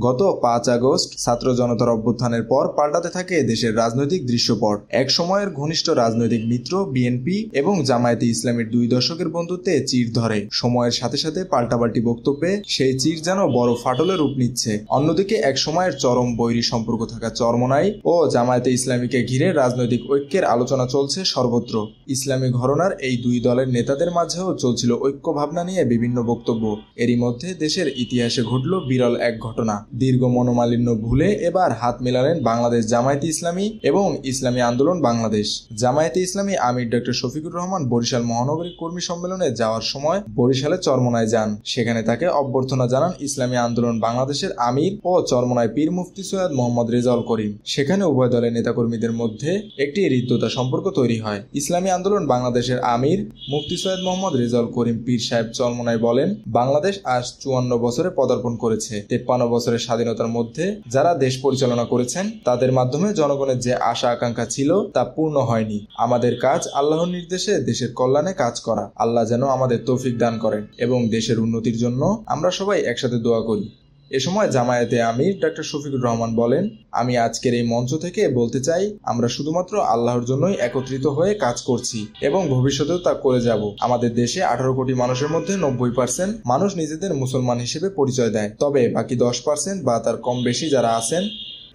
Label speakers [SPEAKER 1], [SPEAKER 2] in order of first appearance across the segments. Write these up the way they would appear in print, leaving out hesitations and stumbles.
[SPEAKER 1] গত 5 আগস্ট ছাত্র জনতার অভ্যুত্থানের পর পাল্টাতে থাকে দেশের রাজনৈতিক দৃশ্যপট। এক সময়ের ঘনিষ্ঠ রাজনৈতিক মিত্র বিএনপি এবং জামায়াতে ইসলামীর 2 দশকের বন্ধুত্বে চির ধরে। সময়ের সাথে সাথে পাল্টাপাল্টি বক্তব্যে সেই চির যেন বড় ফাটলে রূপ নিচ্ছে। অন্যদিকে এক সময়ের চরম বৈরী সম্পর্ক থাকা চরমোনাই ও জামায়াতে ইসলামীকে ঘিরে রাজনৈতিক ঐক্যের আলোচনা চলছে সর্বত্র। ইসলামী ঘরানার এই 2 দলের নেতাদের মাঝেও চলছিল ঐক্য ভাবনা নিয়ে বিভিন্ন বক্তব্য। এরই মধ্যে দেশের ইতিহাসে ঘটল বিরল এক ঘটনা। দীর্ঘ মনোমালিন্য ভুলে এবার হাত মেলালেন বাংলাদেশ জামায়াতে ইসলামী এবং ইসলামী আন্দোলন বাংলাদেশ। জামায়াতে ইসলামী আমির ডক্টর শফিকুর রহমান বরিশাল মহানগরী কর্মী সম্মেলনে যাওয়ার সময় বরিশালে চরমোনায় যান। সেখানে তাকে অভ্যর্থনা জানান ইসলামী আন্দোলন বাংলাদেশের আমির ও চরমোনায় পীর মুফতি সৈয়দ মোহাম্মদ রেজাউল করিম। সেখানে উভয় দলের নেতাকর্মীদের মধ্যে একটি হৃদ্যতা সম্পর্ক তৈরি হয়। ইসলামী আন্দোলন বাংলাদেশের আমির মুফতি সৈয়দ মোহাম্মদ রেজাউল করিম পীর সাহেব চরমোনায় বলেন, বাংলাদেশ আজ 54 বছরে পদার্পণ করেছে। 53 বছরের স্বাধীনতার মধ্যে যারা দেশ পরিচালনা করেছেন তাদের মাধ্যমে জনগণের যে আশা আকাঙ্ক্ষা ছিল তা পূর্ণ হয়নি। আমাদের কাজ আল্লাহর নির্দেশে দেশের কল্যাণে কাজ করা। আল্লাহ যেন আমাদের তৌফিক দান করেন এবং দেশের উন্নতির জন্য আমরা সবাই একসাথে দোয়া করি। এ সময় জামায়াতে আমির ডক্টর শফিকুর রহমান বলেন, আমি আজকের এই মঞ্চ থেকে বলতে চাই, আমরা শুধুমাত্র আল্লাহর জন্যই একত্রিত হয়ে কাজ করছি এবং ভবিষ্যতেও তা করে যাব। আমাদের দেশে 18 কোটি মানুষের মধ্যে 90% মানুষ নিজেদের মুসলমান হিসেবে পরিচয় দেয়। তবে বাকি 10% বা তার কম বেশি যারা আছেন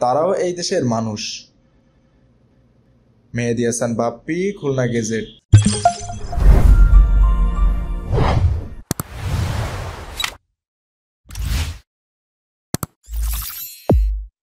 [SPEAKER 1] তারাও এই দেশের মানুষ। মেহেদী হাসান বাপ্পি, খুলনা গেজেট।